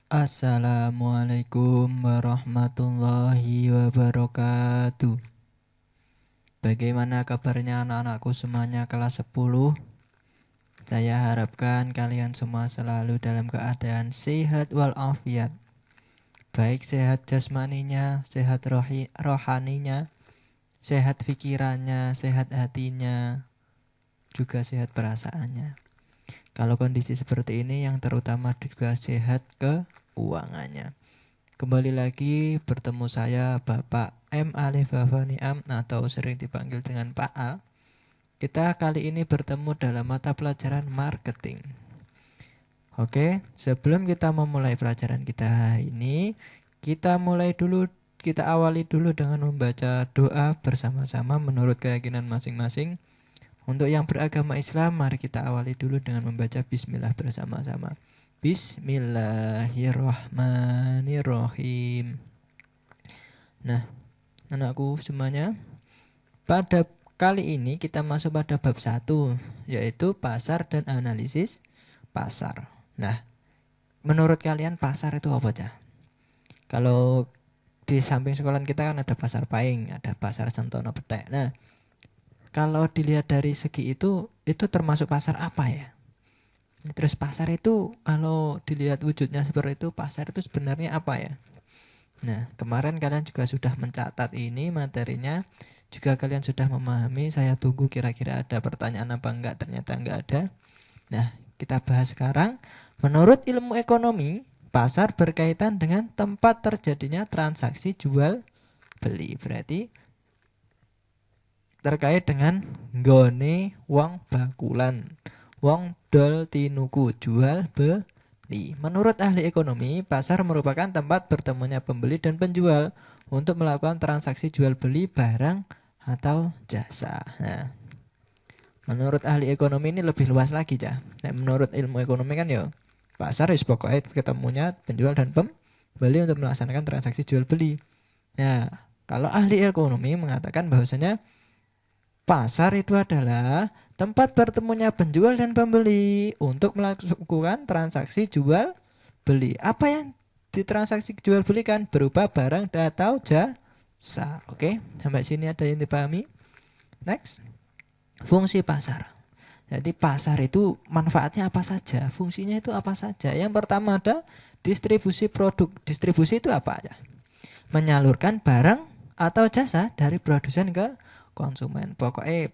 Assalamualaikum warahmatullahi wabarakatuh. Bagaimana kabarnya anak-anakku semuanya kelas 10? Saya harapkan kalian semua selalu dalam keadaan sehat walafiat. Baik sehat jasmaninya, sehat rohaninya, sehat pikirannya, sehat hatinya, juga sehat perasaannya. Kalau kondisi seperti ini yang terutama juga sehat keuangannya. Kembali lagi bertemu saya Bapak M. Alif Bafaniam atau sering dipanggil dengan Pak Al. Kita kali ini bertemu dalam mata pelajaran marketing. Oke, sebelum kita memulai pelajaran kita hari ini, kita awali dulu dengan membaca doa bersama-sama menurut keyakinan masing-masing. Untuk yang beragama Islam, mari kita awali dulu dengan membaca bismillah bersama-sama. Bismillahirrahmanirrahim. Nah, anakku semuanya, pada kali ini kita masuk pada bab 1, yaitu pasar dan analisis pasar. Nah, menurut kalian pasar itu apa aja? Kalau di samping sekolah kita kan ada pasar Paing, ada pasar Sentono Petek. Nah, kalau dilihat dari segi itu termasuk pasar apa ya? Terus pasar itu kalau dilihat wujudnya seperti itu, pasar itu sebenarnya apa ya? Nah, kemarin kalian juga sudah mencatat ini materinya, juga kalian sudah memahami. Saya tunggu kira-kira ada pertanyaan apa enggak, ternyata enggak ada. Nah, kita bahas sekarang. Menurut ilmu ekonomi, pasar berkaitan dengan tempat terjadinya transaksi jual beli. Berarti terkait dengan nggone wong bakulan, wong dol tinuku, jual beli. Menurut ahli ekonomi, pasar merupakan tempat bertemunya pembeli dan penjual untuk melakukan transaksi jual beli barang atau jasa. Nah, menurut ahli ekonomi ini lebih luas lagi ya. Nah, menurut ilmu ekonomi kan ya pasar is pokoknya ketemunya penjual dan pembeli untuk melaksanakan transaksi jual beli. Nah, kalau ahli ekonomi mengatakan bahwasanya pasar itu adalah tempat bertemunya penjual dan pembeli untuk melakukan transaksi jual beli. Apa yang ditransaksi jual belikan berupa barang atau jasa. Oke, sampai sini ada yang dipahami? Next, fungsi pasar. Jadi pasar itu manfaatnya apa saja, fungsinya itu apa saja. Yang pertama ada distribusi produk. Distribusi itu apa aja? Menyalurkan barang atau jasa dari produsen ke konsumen. Pokoknya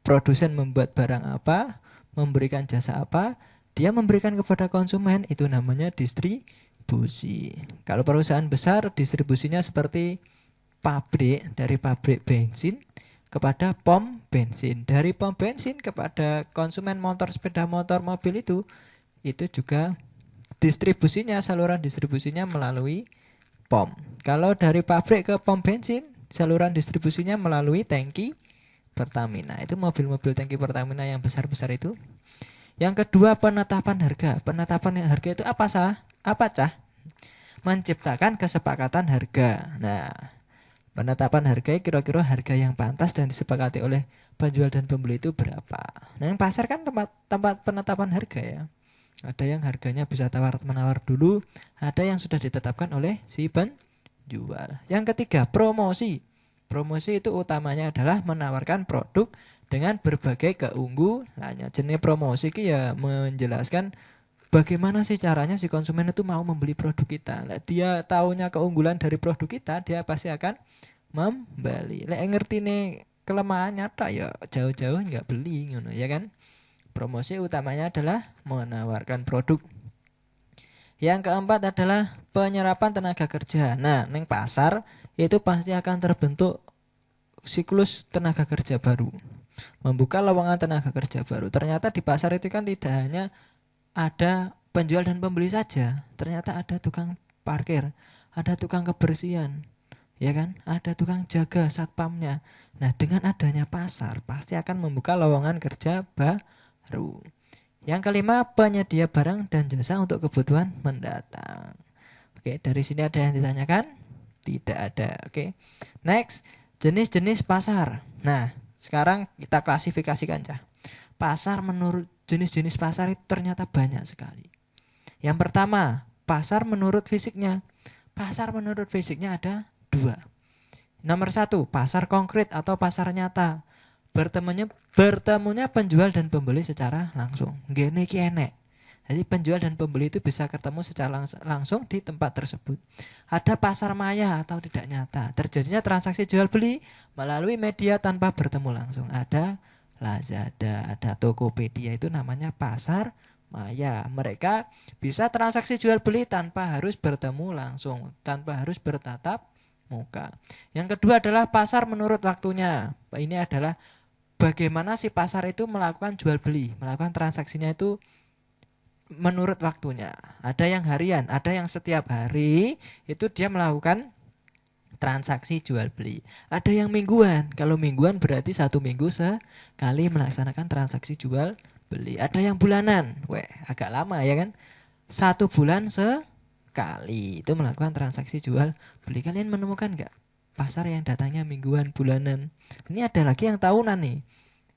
produsen membuat barang apa, memberikan jasa apa, dia memberikan kepada konsumen, itu namanya distribusi. Kalau perusahaan besar, distribusinya seperti pabrik, dari pabrik bensin kepada pom bensin, dari pom bensin kepada konsumen motor, sepeda motor, mobil itu juga distribusinya, saluran distribusinya melalui pom. Kalau dari pabrik ke pom bensin, saluran distribusinya melalui tangki Pertamina. Itu mobil-mobil tangki Pertamina yang besar-besar itu. Yang kedua, penetapan harga. Penetapan harga itu apa sah? Apa cah? Menciptakan kesepakatan harga. Nah, penetapan harga kira-kira harga yang pantas dan disepakati oleh penjual dan pembeli itu berapa. Nah, yang pasar kan tempat penetapan harga ya. Ada yang harganya bisa tawar-menawar dulu, ada yang sudah ditetapkan oleh si penjual. Yang ketiga, promosi. Promosi itu utamanya adalah menawarkan produk dengan berbagai keunggulannya. Jenis promosi itu ya menjelaskan bagaimana sih caranya si konsumen itu mau membeli produk kita. Dia taunya keunggulan dari produk kita, dia pasti akan membeli. Lek ngerti nih kelemahannya tak ya jauh-jauh nggak beli ngono ya kan. Promosi utamanya adalah menawarkan produk. Yang keempat adalah penyerapan tenaga kerja. Nah, neng pasar itu pasti akan terbentuk siklus tenaga kerja baru. Membuka lowongan tenaga kerja baru. Ternyata di pasar itu kan tidak hanya ada penjual dan pembeli saja. Ternyata ada tukang parkir, ada tukang kebersihan, ya kan? Ada tukang jaga satpamnya. Nah, dengan adanya pasar pasti akan membuka lowongan kerja baru. Yang kelima, penyedia barang dan jasa untuk kebutuhan mendatang. Oke, dari sini ada yang ditanyakan? Tidak ada. Oke. Next, jenis-jenis pasar. Nah, sekarang kita klasifikasikan ya. Pasar menurut jenis-jenis pasar itu ternyata banyak sekali. Yang pertama, pasar menurut fisiknya. Pasar menurut fisiknya ada 2. Nomor 1, pasar konkret atau pasar nyata. Bertemunya penjual dan pembeli secara langsung. Ngene iki enek. Jadi penjual dan pembeli itu bisa ketemu secara langsung di tempat tersebut. Ada pasar maya atau tidak nyata. Terjadinya transaksi jual beli melalui media tanpa bertemu langsung. Ada Lazada, ada Tokopedia, itu namanya pasar maya. Mereka bisa transaksi jual beli tanpa harus bertemu langsung, tanpa harus bertatap muka. Yang kedua adalah pasar menurut waktunya. Ini adalah bagaimana si pasar itu melakukan jual beli, melakukan transaksinya itu menurut waktunya. Ada yang harian, ada yang setiap hari itu dia melakukan transaksi jual beli. Ada yang mingguan. Kalau mingguan berarti 1 minggu sekali melaksanakan transaksi jual beli. Ada yang bulanan. Weh, agak lama ya kan? 1 bulan sekali itu melakukan transaksi jual beli. Kalian menemukan nggak pasar yang datangnya mingguan, bulanan? Ini ada lagi yang tahunan nih.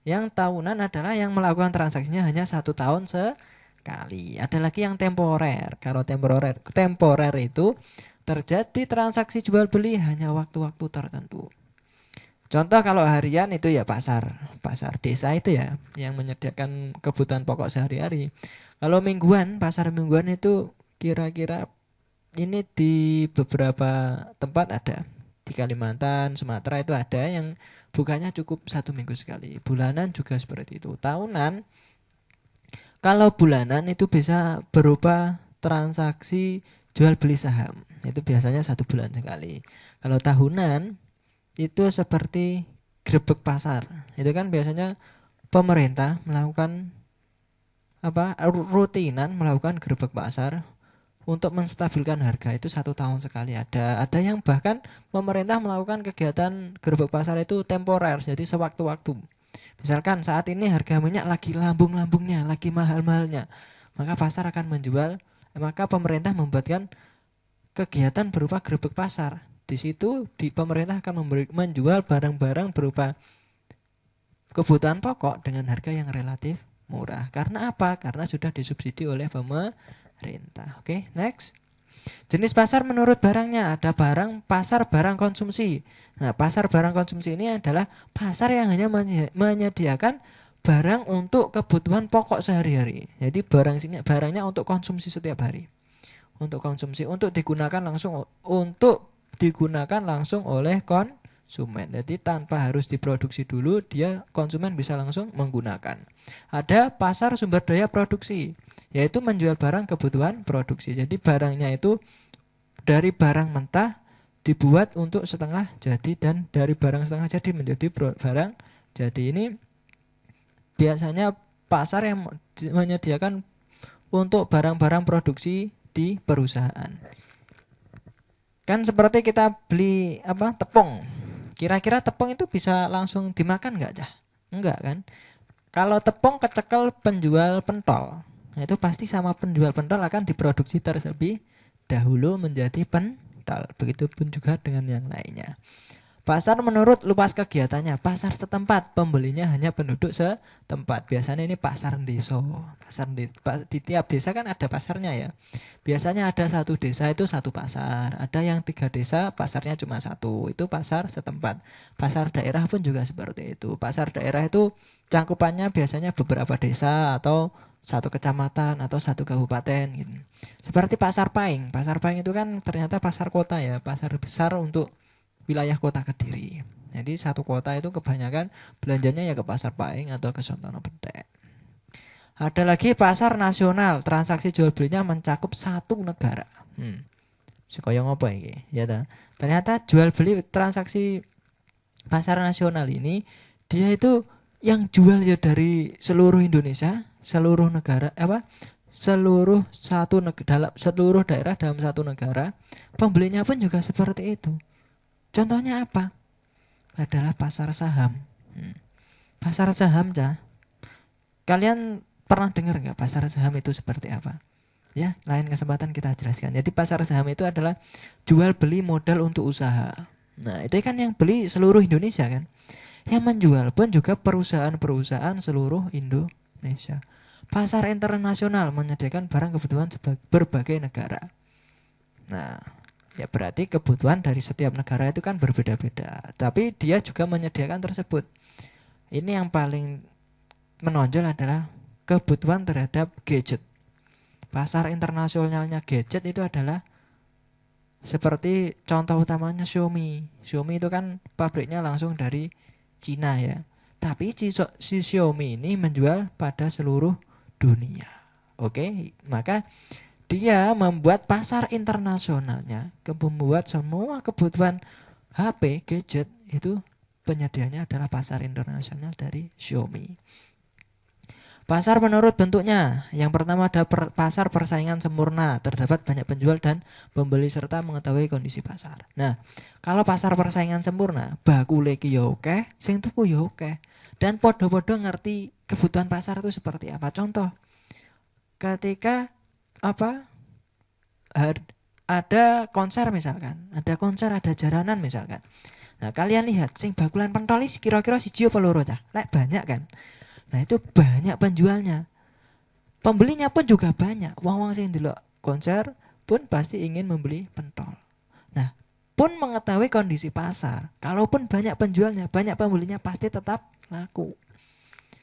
Yang tahunan adalah yang melakukan transaksinya hanya 1 tahun sekali. Ada lagi yang temporer. Kalau temporer itu terjadi transaksi jual beli hanya waktu-waktu tertentu. Contoh kalau harian itu ya pasar desa itu ya, yang menyediakan kebutuhan pokok sehari-hari. Kalau mingguan, pasar mingguan itu kira-kira ini di beberapa tempat ada. Di Kalimantan, Sumatera itu ada yang bukanya cukup 1 minggu sekali. Bulanan juga seperti itu. Tahunan, kalau bulanan itu bisa berupa transaksi jual beli saham. Itu biasanya 1 bulan sekali. Kalau tahunan itu seperti grebek pasar. Itu kan biasanya pemerintah melakukan rutinan melakukan grebek pasar untuk menstabilkan harga, itu 1 tahun sekali. Ada yang bahkan pemerintah melakukan kegiatan grebek pasar itu temporer, jadi sewaktu-waktu. Misalkan saat ini harga minyak lagi lambung-lambungnya, lagi mahal-mahalnya, maka pasar akan maka pemerintah membuatkan kegiatan berupa grebek pasar. Di situ pemerintah akan menjual barang-barang berupa kebutuhan pokok dengan harga yang relatif murah. Karena apa? Karena sudah disubsidi oleh pemerintah. Oke, next. Jenis pasar menurut barangnya. Ada pasar barang konsumsi. Nah, pasar barang konsumsi ini adalah pasar yang hanya menyediakan barang untuk kebutuhan pokok sehari-hari. Jadi barangnya untuk konsumsi setiap hari. Untuk konsumsi, untuk digunakan langsung oleh konsumen. Jadi tanpa harus diproduksi dulu, konsumen bisa langsung menggunakan. Ada pasar sumber daya produksi, yaitu menjual barang kebutuhan produksi. Jadi barangnya itu dari barang mentah dibuat untuk setengah jadi, dan dari barang setengah jadi menjadi barang jadi. Ini biasanya pasar yang menyediakan untuk barang-barang produksi di perusahaan. Kan seperti kita beli tepung. Kira-kira tepung itu bisa langsung dimakan nggak, Cah? Enggak kan? Kalau tepung kecekel penjual pentol, itu pasti sama penjual pentol akan diproduksi terlebih dahulu menjadi pentol. Begitupun juga dengan yang lainnya. Pasar menurut luas kegiatannya. Pasar setempat, pembelinya hanya penduduk setempat. Biasanya ini pasar desa. Di tiap desa kan ada pasarnya ya. Biasanya ada 1 desa itu 1 pasar. Ada yang 3 desa pasarnya cuma 1. Itu pasar setempat. Pasar daerah pun juga seperti itu. Pasar daerah itu cangkupannya biasanya beberapa desa atau 1 kecamatan atau 1 kabupaten gitu. Seperti pasar Paing. Pasar Paing itu kan ternyata pasar kota ya. Pasar besar untuk wilayah kota Kediri. Jadi 1 kota itu kebanyakan belanjanya ya ke pasar Paing atau ke Sontono Bedek. Ada lagi pasar nasional, transaksi jual belinya mencakup 1 negara. Sekaya ngopo iki? Ya ta. Ternyata jual beli transaksi pasar nasional ini dia itu yang jual ya dari seluruh Indonesia, seluruh negara seluruh daerah dalam 1 negara. Pembelinya pun juga seperti itu. Contohnya apa? Adalah pasar saham. Pasar saham, Cah. Kalian pernah dengar nggak pasar saham itu seperti apa? Ya, lain kesempatan kita jelaskan. Jadi pasar saham itu adalah jual beli modal untuk usaha. Nah, itu kan yang beli seluruh Indonesia kan. Yang menjual pun juga perusahaan-perusahaan seluruh Indonesia. Pasar internasional menyediakan barang kebutuhan berbagai negara. Nah, ya berarti kebutuhan dari setiap negara itu kan berbeda-beda. Tapi dia juga menyediakan tersebut. Ini yang paling menonjol adalah kebutuhan terhadap gadget. Pasar internasionalnya gadget itu adalah seperti contoh utamanya Xiaomi. Xiaomi itu kan pabriknya langsung dari Cina ya. Tapi si Xiaomi ini menjual pada seluruh dunia. Oke, maka dia membuat pasar internasionalnya, membuat semua kebutuhan HP, gadget itu penyediaannya adalah pasar internasional dari Xiaomi. Pasar menurut bentuknya. Yang pertama ada pasar persaingan sempurna. Terdapat banyak penjual dan pembeli serta mengetahui kondisi pasar. Nah, kalau pasar persaingan sempurna, bakule ki yo akeh, sing tuku yo akeh. Dan podo-podo ngerti kebutuhan pasar itu seperti apa. Contoh, ketika ada konser misalkan, ada jaranan misalkan. Nah, kalian lihat sing bakulan pentol kira-kira siji apa loro cah? Lek banyak kan. Nah, itu banyak penjualnya. Pembelinya pun juga banyak. Wong-wong sing ndelok konser pun pasti ingin membeli pentol. Nah, pun mengetahui kondisi pasar. Kalaupun banyak penjualnya, banyak pembelinya pasti tetap laku.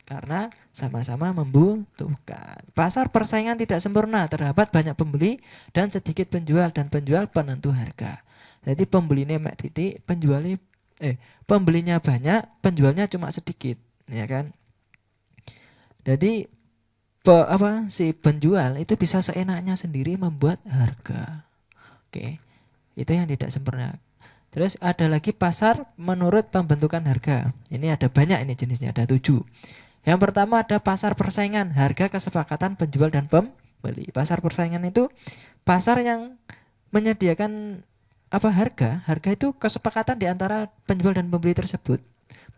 Karena sama-sama membutuhkan. Pasar persaingan tidak sempurna, terdapat banyak pembeli dan sedikit penjual, dan penjual penentu harga. Jadi pembelinya mek titik, pembelinya banyak, penjualnya cuma sedikit, ya kan? Jadi si penjual itu bisa seenaknya sendiri membuat harga. Oke. Itu yang tidak sempurna. Terus ada lagi pasar menurut pembentukan harga. Ini ada banyak ini jenisnya, ada 7. Yang pertama ada pasar persaingan, harga kesepakatan penjual dan pembeli. Pasar persaingan itu pasar yang menyediakan harga. Harga itu kesepakatan di antara penjual dan pembeli tersebut.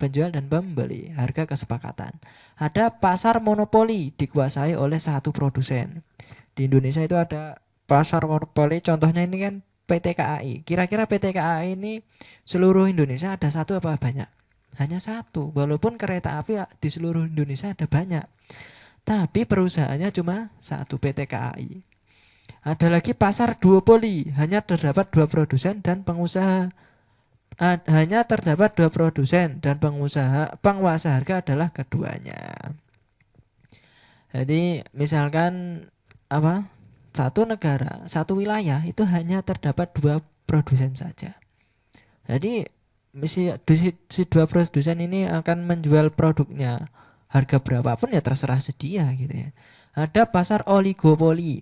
Penjual dan pembeli, harga kesepakatan. Ada pasar monopoli dikuasai oleh satu produsen. Di Indonesia itu ada pasar monopoli, contohnya ini kan PT KAI. Kira-kira PT KAI ini seluruh Indonesia ada satu apa banyak? Hanya satu. Walaupun kereta api di seluruh Indonesia ada banyak. Tapi perusahaannya cuma satu, PT KAI. Ada lagi pasar duopoli, hanya terdapat 2 produsen dan pengusaha. Hanya terdapat 2 produsen dan penguasa harga adalah keduanya. Jadi misalkan satu negara, satu wilayah itu hanya terdapat 2 produsen saja. Jadi si 2 produsen ini akan menjual produknya harga berapapun ya terserah sedia gitu ya. Ada pasar oligopoli.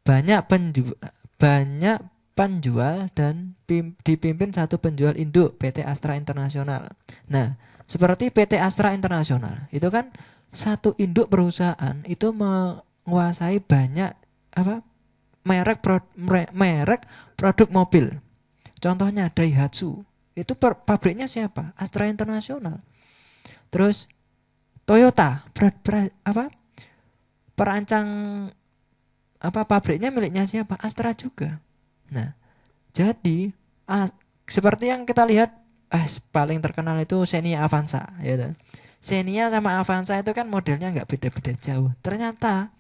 Banyak penjual dan dipimpin satu penjual induk, PT Astra Internasional. Nah, seperti PT Astra Internasional itu kan satu induk perusahaan itu menguasai banyak merek produk mobil. Contohnya Daihatsu. Itu pabriknya siapa? Astra Internasional. Terus Toyota, perancang pabriknya miliknya siapa? Astra juga. Nah, jadi seperti yang kita lihat paling terkenal itu Xenia Avanza ya. Xenia sama Avanza itu kan modelnya nggak beda-beda jauh. Ternyata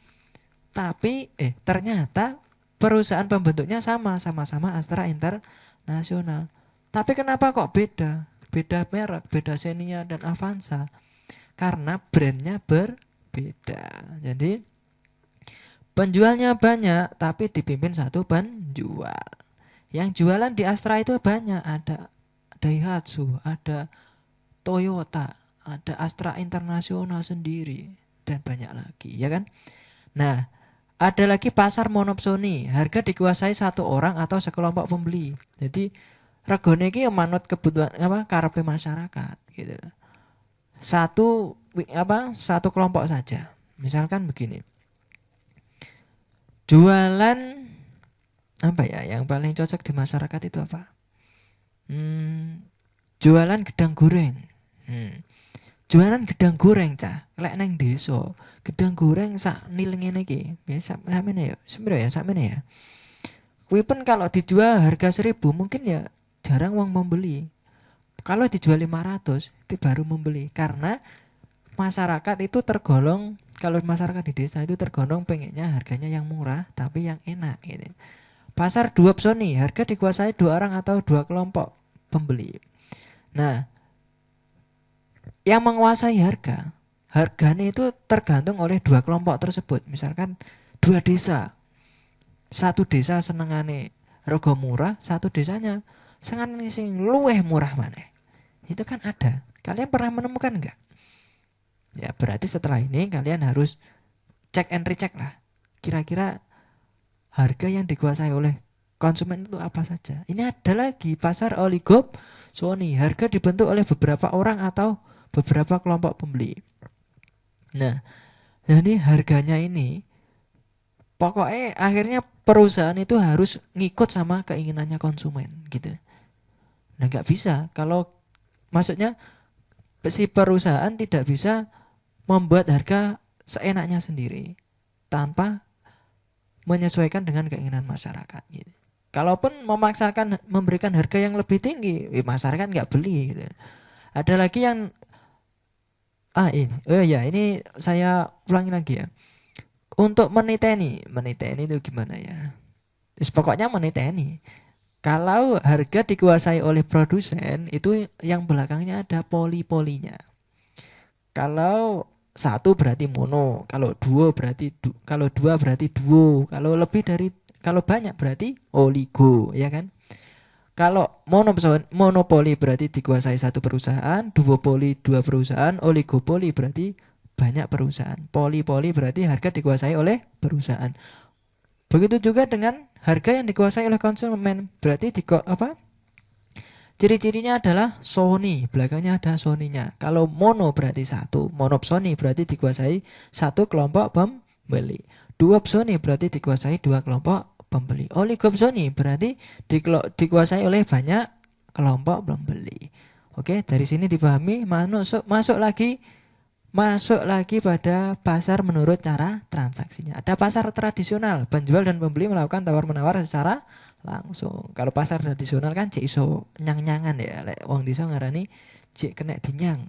perusahaan pembentuknya sama-sama Astra Internasional. Tapi kenapa kok beda? Beda merek, beda Xenia dan Avanza. Karena brandnya berbeda. Jadi penjualnya banyak, tapi dipimpin satu penjual. Yang jualan di Astra itu banyak. Ada Daihatsu, ada Toyota, ada Astra Internasional sendiri, dan banyak lagi, ya kan? Nah, ada lagi pasar monopsoni. Harga dikuasai satu orang atau sekelompok pembeli. Jadi regane iki manut kebutuhan karepe masyarakat gitu. Satu kelompok saja. Misalkan begini. Jualan yang paling cocok di masyarakat itu apa? Jualan gedang goreng. Jualan gedang goreng cah. Lek neng desa, gedang goreng sak nil ngene iki. Biasa samene ya. Sebenarnya ya samene ya. Kuwi pun kalau dijual harga 1.000 mungkin ya jarang wong membeli. Kalau dijual 500 itu baru membeli karena masyarakat itu kalau masyarakat di desa itu tergolong pengennya harganya yang murah tapi yang enak gitu. Pasar duopsoni, harga dikuasai dua orang atau dua kelompok pembeli. Nah, yang menguasai harga, harganya itu tergantung oleh dua kelompok tersebut. Misalkan dua desa, satu desa senengane rego murah, satu desanya senengane sing luweh murah mana. Itu kan ada. Kalian pernah menemukan enggak? Ya berarti setelah ini kalian harus cek and recheck lah. Kira-kira harga yang dikuasai oleh konsumen itu apa saja. Ini ada lagi pasar oligopsoni. Harga dibentuk oleh beberapa orang atau beberapa kelompok pembeli. Nah, jadi harganya ini pokoknya akhirnya perusahaan itu harus ngikut sama keinginannya konsumen gitu. Nah nggak bisa kalau maksudnya si perusahaan tidak bisa membuat harga seenaknya sendiri tanpa menyesuaikan dengan keinginan masyarakat gitu. Kalaupun memaksakan memberikan harga yang lebih tinggi, masyarakat nggak beli gitu. Ada lagi yang ini saya ulangi lagi ya. Untuk meniteni itu gimana ya? Terus pokoknya meniteni. Kalau harga dikuasai oleh produsen itu yang belakangnya ada poli-polinya. Kalau satu berarti mono, kalau dua berarti duo, kalau banyak berarti oligo, ya kan? Kalau monopoli berarti dikuasai satu perusahaan, duopoli dua perusahaan, oligopoli berarti banyak perusahaan. Poli-poli berarti harga dikuasai oleh perusahaan. Begitu juga dengan harga yang dikuasai oleh konsumen, berarti ciri-cirinya adalah Sony, belakangnya ada Sony-nya. Kalau mono berarti satu, monopsoni berarti dikuasai satu kelompok pembeli. Duopsoni berarti dikuasai dua kelompok pembeli. Oligopsoni berarti dikuasai oleh banyak kelompok pembeli. Oke, dari sini dipahami. Masuk lagi pada pasar menurut cara transaksinya. Ada pasar tradisional, penjual dan pembeli melakukan tawar-menawar secara langsung. Kalau pasar tradisional kan cek iso nyang-nyangan ya, lek wong desa ngarani cek kena dinyang.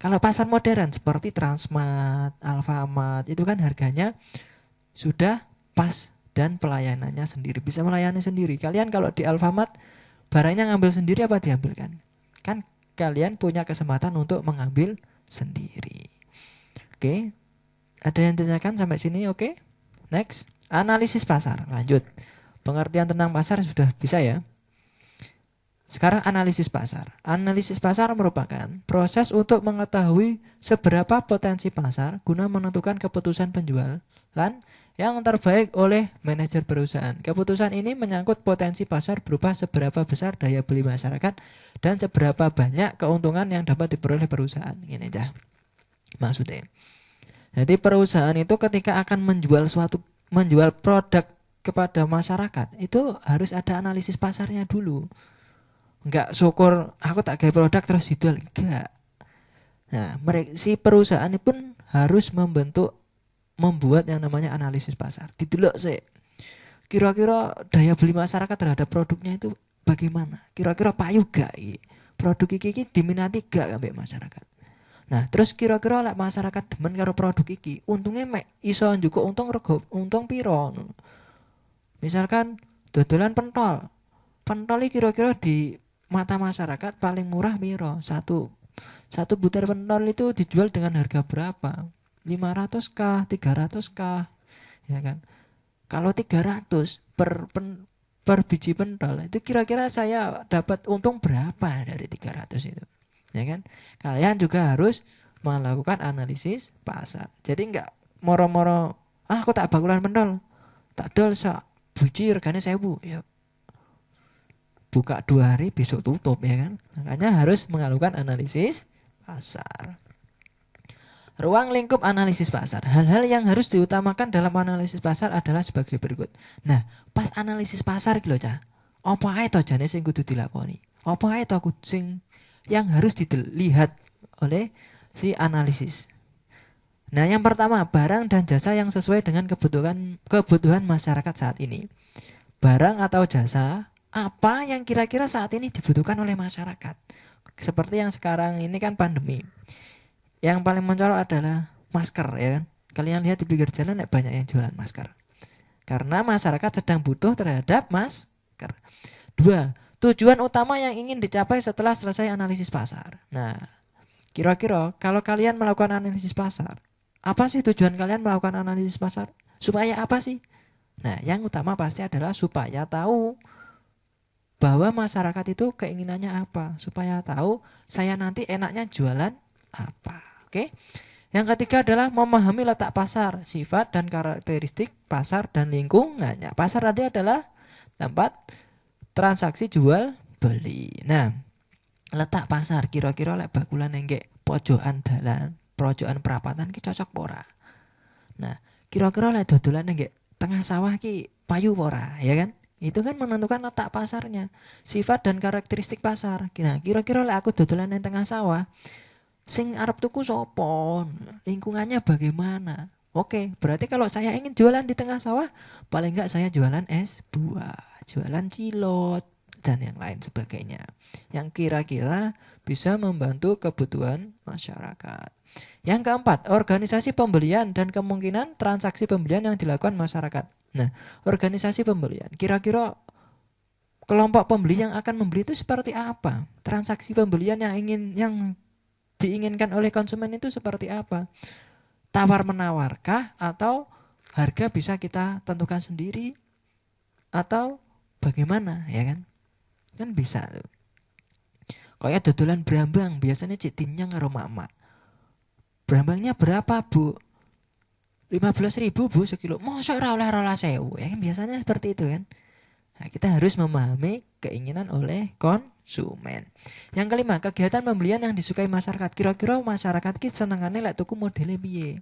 Kalau pasar modern seperti Transmart, Alfamart itu kan harganya sudah pas dan pelayanannya sendiri, bisa melayani sendiri. Kalian kalau di Alfamart barangnya ngambil sendiri apa diambilkan? Kan kalian punya kesempatan untuk mengambil sendiri. Oke. Ada yang tanyakan sampai sini? Oke. Next, analisis pasar. Lanjut. Pengertian tentang pasar sudah bisa ya. Sekarang analisis pasar. Analisis pasar merupakan proses untuk mengetahui seberapa potensi pasar guna menentukan keputusan penjualan yang terbaik oleh manajer perusahaan. Keputusan ini menyangkut potensi pasar berupa seberapa besar daya beli masyarakat dan seberapa banyak keuntungan yang dapat diperoleh perusahaan. Ini aja maksudnya. Jadi perusahaan itu ketika akan menjual produk kepada masyarakat itu harus ada analisis pasarnya dulu. Enggak syukur aku tak kayak produk terus dijual, enggak. Nah, si perusahaan ini pun harus membuat yang namanya analisis pasar. Didelok sih. Kira-kira daya beli masyarakat terhadap produknya itu bagaimana? Kira-kira payu gak iki? Produk iki diminati gak sampai masyarakat? Nah, terus kira-kira lek masyarakat demen karo produk iki, untungnya mek iso njuk untung piro? Misalkan dodolan pentol. Pentol iki kira-kira di mata masyarakat paling murah piro? Satu butir pentol itu dijual dengan harga berapa? 500 kah? 300 kah? Ya kan? Kalau 300 per biji pentol itu kira-kira saya dapat untung berapa dari 300 itu? Ya kan? Kalian juga harus melakukan analisis pasar. Jadi enggak moro-moro aku tak bakulan pentol. Tak dol sak biji regane 1000 ya. Buka 2 hari besok tutup ya kan. Makanya harus melakukan analisis pasar. Ruang lingkup analisis pasar. Hal-hal yang harus diutamakan dalam analisis pasar adalah sebagai berikut. Nah, pas analisis pasar iki lho, Cah. Apa ae to jane sing kudu dilakoni? Apa ae to sing yang harus dilihat oleh si analisis? Nah, yang pertama, barang dan jasa yang sesuai dengan kebutuhan masyarakat saat ini. Barang atau jasa apa yang kira-kira saat ini dibutuhkan oleh masyarakat. Seperti yang sekarang ini kan pandemi. Yang paling mencolok adalah masker ya kan. Kalian lihat di pinggir jalan banyak yang jualan masker. karena masyarakat sedang butuh terhadap masker. 2. Tujuan utama yang ingin dicapai setelah selesai analisis pasar. Nah, kira-kira kalau kalian melakukan analisis pasar, apa sih tujuan kalian melakukan analisis pasar? Supaya apa sih? Nah, yang utama pasti adalah supaya tahu bahwa masyarakat itu keinginannya apa. Supaya tahu saya nanti enaknya jualan apa. Oke? Yang ketiga adalah memahami letak pasar, sifat dan karakteristik pasar dan lingkungannya. Pasar tadi adalah tempat transaksi jual beli. Nah, letak pasar kira-kira lek bakulan nenggek pojokan dalan, pojokan perapatan ki cocok ora. Nah, kira-kira lek dodolan nenggek tengah sawah ki payu ora, ya kan? Itu kan menentukan letak pasarnya, sifat dan karakteristik pasar. Nah, kira-kira lek aku dodolan nang tengah sawah, sing arep tuku sapa? Lingkungannya bagaimana? Oke, berarti kalau saya ingin jualan di tengah sawah, paling enggak saya jualan es buah, jualan cilok, dan yang lain sebagainya. Yang kira-kira bisa membantu kebutuhan masyarakat. Yang keempat, organisasi pembelian dan kemungkinan transaksi pembelian yang dilakukan masyarakat. Nah, organisasi pembelian, kira-kira kelompok pembeli yang akan membeli itu seperti apa? Transaksi pembelian yang diinginkan oleh konsumen itu seperti apa? Tawar-menawarkah atau harga bisa kita tentukan sendiri atau bagaimana, ya kan? Kan bisa tuh. Kayak dodolan brambang biasanya cik dinyang karo mak-mak. Brambangnya berapa, Bu? 15.000, Bu, sekilo. Mosok ora oleh 12.000. Ya kan biasanya seperti itu kan. Nah, kita harus memahami keinginan oleh konsumen. Yang kelima, kegiatan pembelian yang disukai masyarakat. Kira-kira masyarakat ki senengane lek tuku modele piye?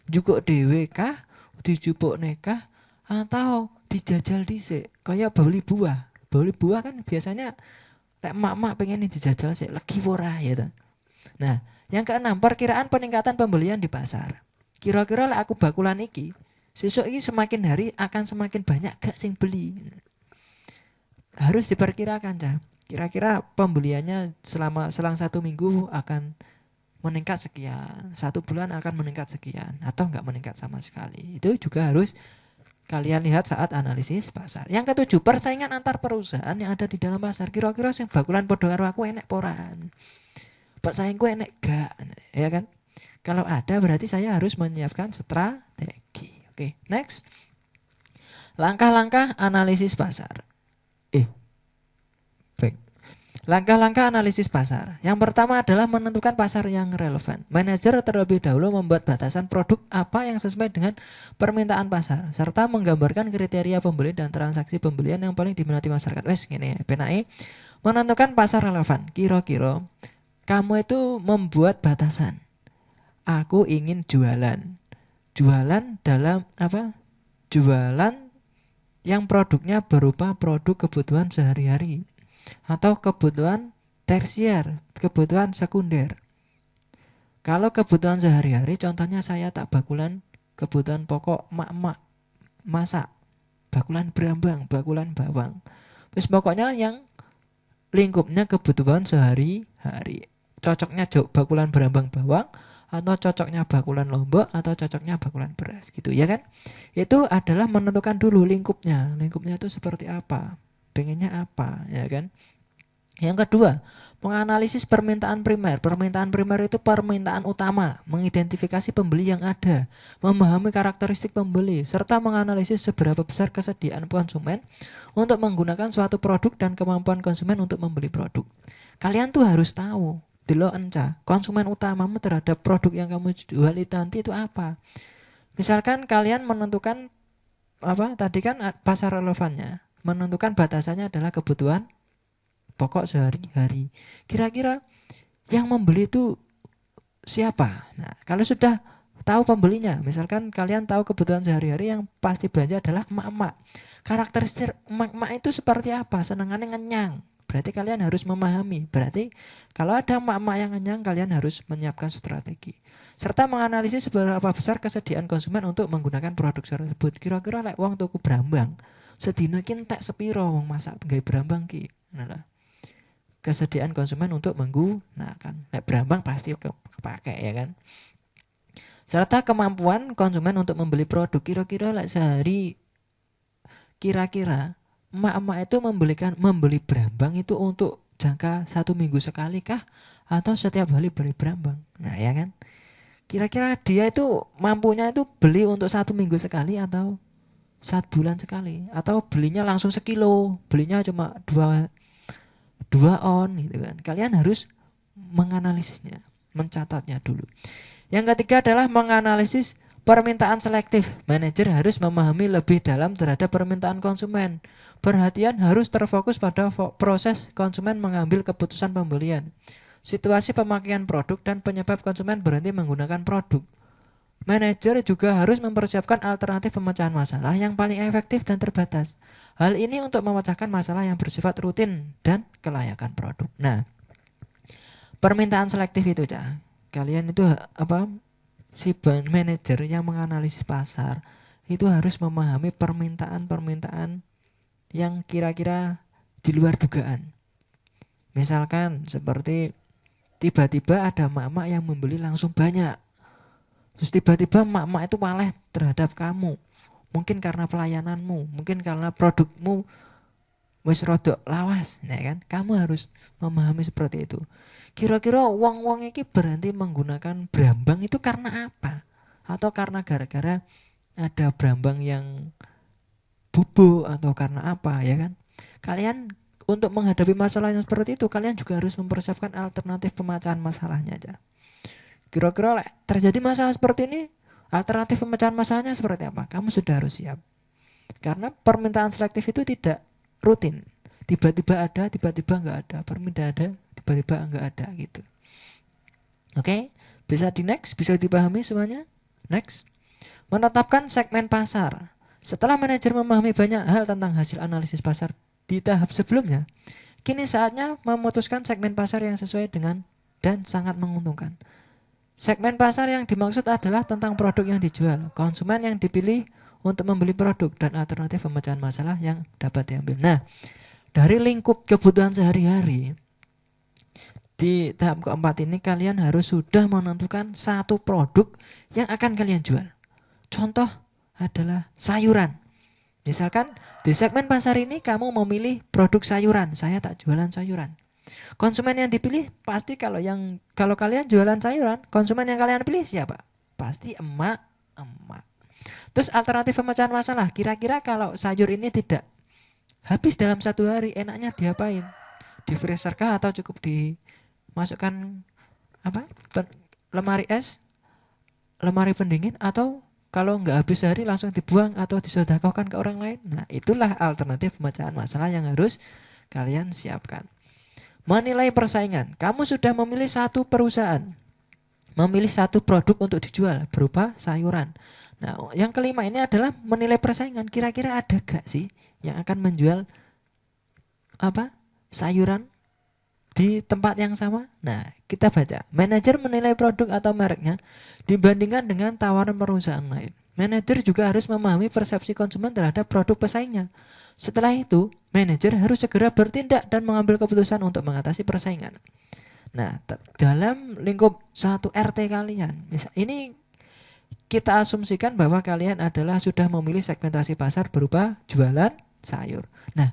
Jukuk dhewe kah? Dijupukne kah? Atau dijajal dhisik? Kayak beli buah. Beli buah kan biasanya lek mak-mak pengen dijajal sik legi ora ya ta. Nah, yang keenam, perkiraan peningkatan pembelian di pasar. Kira-kira lek aku bakulan iki, sesuk iki semakin hari akan semakin banyak gak sing beli. Harus diperkirakan, Cah. Kira-kira pembeliannya selang 1 minggu akan meningkat sekian, 1 bulan akan meningkat sekian, atau enggak meningkat sama sekali. Itu juga harus kalian lihat saat analisis pasar. Yang ketujuh, persaingan antar perusahaan yang ada di dalam pasar. Kira-kira sing bakulan padha karo aku enek poran. Pesaingku enek gak, ya kan? Kalau ada berarti saya harus menyiapkan strategi. Oke, next. Langkah-langkah analisis pasar. Baik. Langkah-langkah analisis pasar. Yang pertama adalah menentukan pasar yang relevan. Manajer terlebih dahulu membuat batasan produk apa yang sesuai dengan permintaan pasar, serta menggambarkan kriteria pembeli dan transaksi pembelian yang paling diminati masyarakat. Wes ngene ya, penake menentukan pasar relevan. Kira-kira kamu itu membuat batasan. Aku ingin jualan. Jualan dalam apa? Jualan yang produknya berupa produk kebutuhan sehari-hari atau kebutuhan tersier, kebutuhan sekunder. Kalau kebutuhan sehari-hari, contohnya saya tak bakulan kebutuhan pokok mak-mak masak, bakulan brambang, bakulan bawang. Terus pokoknya yang lingkupnya kebutuhan sehari-hari. Cocoknya bakulan brambang bawang, atau cocoknya bakulan lombok, atau cocoknya bakulan beras gitu ya kan. Itu adalah menentukan dulu lingkupnya. Lingkupnya itu seperti apa, pengennya apa, ya kan. Yang kedua, menganalisis permintaan primer. Permintaan primer itu permintaan utama, mengidentifikasi pembeli yang ada, memahami karakteristik pembeli, serta menganalisis seberapa besar kesediaan konsumen untuk menggunakan suatu produk dan kemampuan konsumen untuk membeli produk. Kalian tuh harus tahu, delok enca, konsumen utamamu terhadap produk yang kamu jual itu nanti itu apa. Misalkan kalian menentukan apa tadi kan pasar relevannya, menentukan batasannya adalah kebutuhan pokok sehari-hari. Kira-kira yang membeli itu siapa? Nah, kalau sudah tahu pembelinya, misalkan kalian tahu kebutuhan sehari-hari yang pasti belanja adalah emak-emak. Karakteristik emak-emak itu seperti apa? Senengannya ngenyang. Berarti kalian harus memahami. Berarti kalau ada emak-emak yang ngenyang, kalian harus menyiapkan strategi. Serta menganalisis seberapa besar kesediaan konsumen untuk menggunakan produk tersebut. Kira-kira lek wong tuku brambang, sedina ki entek sepiro wong masak nggawe brambang ki. Nah, kesediaan konsumen untuk menggunakan. Nek brambang pasti kepake ya kan. Serta kemampuan konsumen untuk membeli produk. Kira-kira sehari kira-kira emak-emak itu membeli berambang itu untuk jangka 1 minggu sekali kah? Atau setiap hari beli berambang? Nah ya kan, kira-kira dia itu mampunya itu beli untuk 1 minggu sekali atau 1 bulan sekali, atau belinya langsung sekilo, belinya cuma dua on gitu kan. Kalian harus menganalisisnya, mencatatnya dulu. Yang ketiga adalah menganalisis permintaan selektif. Manajer harus memahami lebih dalam terhadap permintaan konsumen. Perhatian harus terfokus pada proses konsumen mengambil keputusan pembelian, situasi pemakaian produk, dan penyebab konsumen berhenti menggunakan produk. Manajer juga harus mempersiapkan alternatif pemecahan masalah yang paling efektif dan terbatas. Hal ini untuk memecahkan masalah yang bersifat rutin dan kelayakan produk. Nah, permintaan selektif itu, Cak. Kalian itu apa? Si manajer yang menganalisis pasar itu harus memahami permintaan-permintaan yang kira-kira di luar dugaan. Misalkan seperti tiba-tiba ada emak-emak yang membeli langsung banyak. Terus tiba-tiba emak-emak itu malah terhadap kamu. Mungkin karena pelayananmu, mungkin karena produkmu wis rodok lawas, ya kan? Kamu harus memahami seperti itu. Kira-kira wong-wong iki berhenti menggunakan brambang itu karena apa? Atau karena gara-gara ada brambang yang bubuk atau karena apa, ya kan? Kalian untuk menghadapi masalah yang seperti itu, kalian juga harus mempersiapkan alternatif pemecahan masalahnya aja. Kira-kira terjadi masalah seperti ini, alternatif pemecahan masalahnya seperti apa? Kamu sudah harus siap. Karena permintaan selektif itu tidak rutin. Tiba-tiba ada, tiba-tiba enggak ada. Permintaan ada, tiba-tiba enggak ada gitu. Oke, bisa di next, bisa dipahami semuanya? Next. Menetapkan segmen pasar. Setelah manajer memahami banyak hal tentang hasil analisis pasar di tahap sebelumnya, kini saatnya memutuskan segmen pasar yang sesuai dengan dan sangat menguntungkan. Segmen pasar yang dimaksud adalah tentang produk yang dijual, konsumen yang dipilih untuk membeli produk, dan alternatif pemecahan masalah yang dapat diambil. Nah, dari lingkup kebutuhan sehari-hari, di tahap keempat ini kalian harus sudah menentukan satu produk yang akan kalian jual. Contoh adalah sayuran. Misalkan di segmen pasar ini kamu memilih produk sayuran, saya tak jualan sayuran. Konsumen yang dipilih pasti kalau kalian jualan sayuran, konsumen yang kalian pilih siapa? Pasti emak-emak. Terus alternatif pemecahan masalah, kira-kira kalau sayur ini tidak habis dalam 1 hari, enaknya diapain? Di freezer kah atau cukup dimasukkan apa? Lemari es, lemari pendingin, atau kalau nggak habis sehari langsung dibuang atau disedekahkan ke orang lain? Nah, itulah alternatif pemecahan masalah yang harus kalian siapkan. Menilai persaingan. Kamu sudah memilih satu perusahaan, memilih satu produk untuk dijual berupa sayuran. Nah, yang kelima ini adalah menilai persaingan. Kira-kira ada gak sih yang akan menjual sayuran di tempat yang sama? Nah, kita baca. Manajer menilai produk atau mereknya dibandingkan dengan tawaran perusahaan lain. Manajer juga harus memahami persepsi konsumen terhadap produk pesaingnya. Setelah itu, manajer harus segera bertindak dan mengambil keputusan untuk mengatasi persaingan. Nah, dalam lingkup 1 RT kalian, ini kita asumsikan bahwa kalian adalah sudah memilih segmentasi pasar berupa jualan sayur. Nah,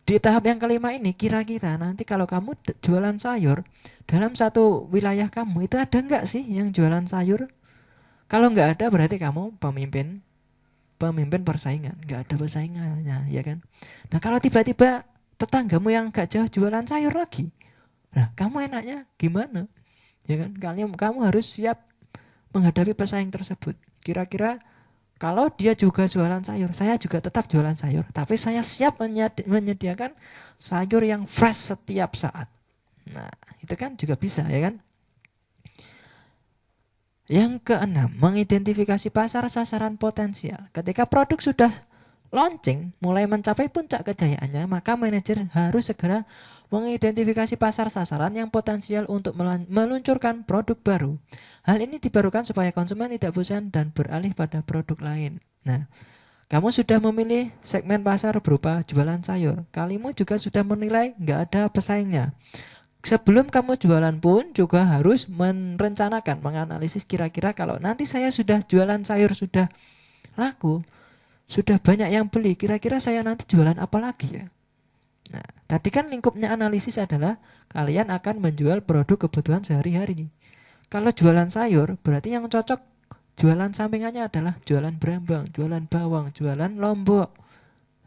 di tahap yang kelima ini, kira-kira nanti kalau kamu jualan sayur, dalam satu wilayah kamu itu ada enggak sih yang jualan sayur? Kalau enggak ada, berarti kamu pemimpin persaingan, nggak ada persaingannya, ya kan? Nah, kalau tiba-tiba tetanggamu yang gak jauh jualan sayur lagi, nah kamu enaknya gimana? Ya kan? Kamu harus siap menghadapi pesaing tersebut. Kira-kira kalau dia juga jualan sayur, saya juga tetap jualan sayur, tapi saya siap menyediakan sayur yang fresh setiap saat. Nah, itu kan juga bisa, ya kan? Yang keenam, mengidentifikasi pasar sasaran potensial. Ketika produk sudah launching, mulai mencapai puncak kejayaannya, maka manajer harus segera mengidentifikasi pasar sasaran yang potensial untuk meluncurkan produk baru. Hal ini diperlukan supaya konsumen tidak bosan dan beralih pada produk lain. Nah, kamu sudah memilih segmen pasar berupa jualan sayur. Kalimu juga sudah menilai nggak ada pesaingnya. Sebelum kamu jualan pun juga harus merencanakan, menganalisis kira-kira kalau nanti saya sudah jualan sayur sudah laku, sudah banyak yang beli, kira-kira saya nanti jualan apa lagi ya? Nah, tadi kan lingkupnya analisis adalah kalian akan menjual produk kebutuhan sehari-hari. Kalau jualan sayur, berarti yang cocok jualan sampingannya adalah jualan berambang, jualan bawang, jualan lombok,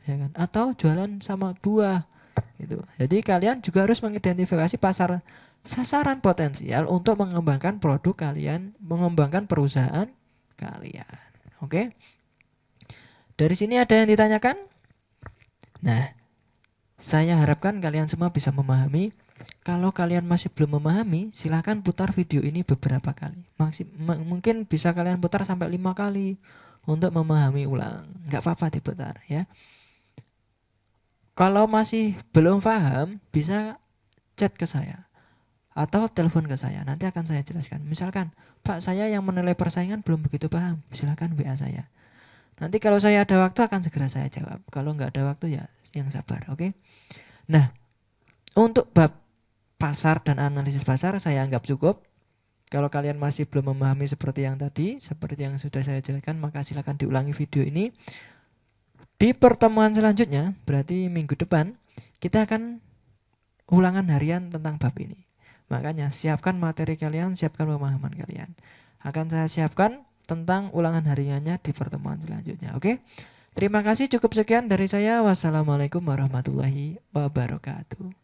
ya kan? Atau jualan sama buah, gitu. Jadi kalian juga harus mengidentifikasi pasar sasaran potensial untuk mengembangkan produk kalian, mengembangkan perusahaan kalian. Oke? Dari sini ada yang ditanyakan? Nah, saya harapkan kalian semua bisa memahami. Kalau kalian masih belum memahami, silahkan putar video ini beberapa kali. Mungkin bisa kalian putar sampai 5 kali untuk memahami ulang. Nggak apa-apa diputar ya. Kalau masih belum paham, bisa chat ke saya atau telepon ke saya. Nanti akan saya jelaskan. Misalkan, Pak, saya yang menilai persaingan belum begitu paham. Silakan WA saya. Nanti kalau saya ada waktu akan segera saya jawab. Kalau nggak ada waktu ya yang sabar, oke? Nah, untuk bab pasar dan analisis pasar saya anggap cukup. Kalau kalian masih belum memahami seperti yang tadi, seperti yang sudah saya jelaskan, maka silakan diulangi video ini. Di pertemuan selanjutnya, berarti minggu depan, kita akan ulangan harian tentang bab ini. Makanya siapkan materi kalian, siapkan pemahaman kalian. Akan saya siapkan tentang ulangan hariannya di pertemuan selanjutnya. Oke? Terima kasih, cukup sekian dari saya. Wassalamualaikum warahmatullahi wabarakatuh.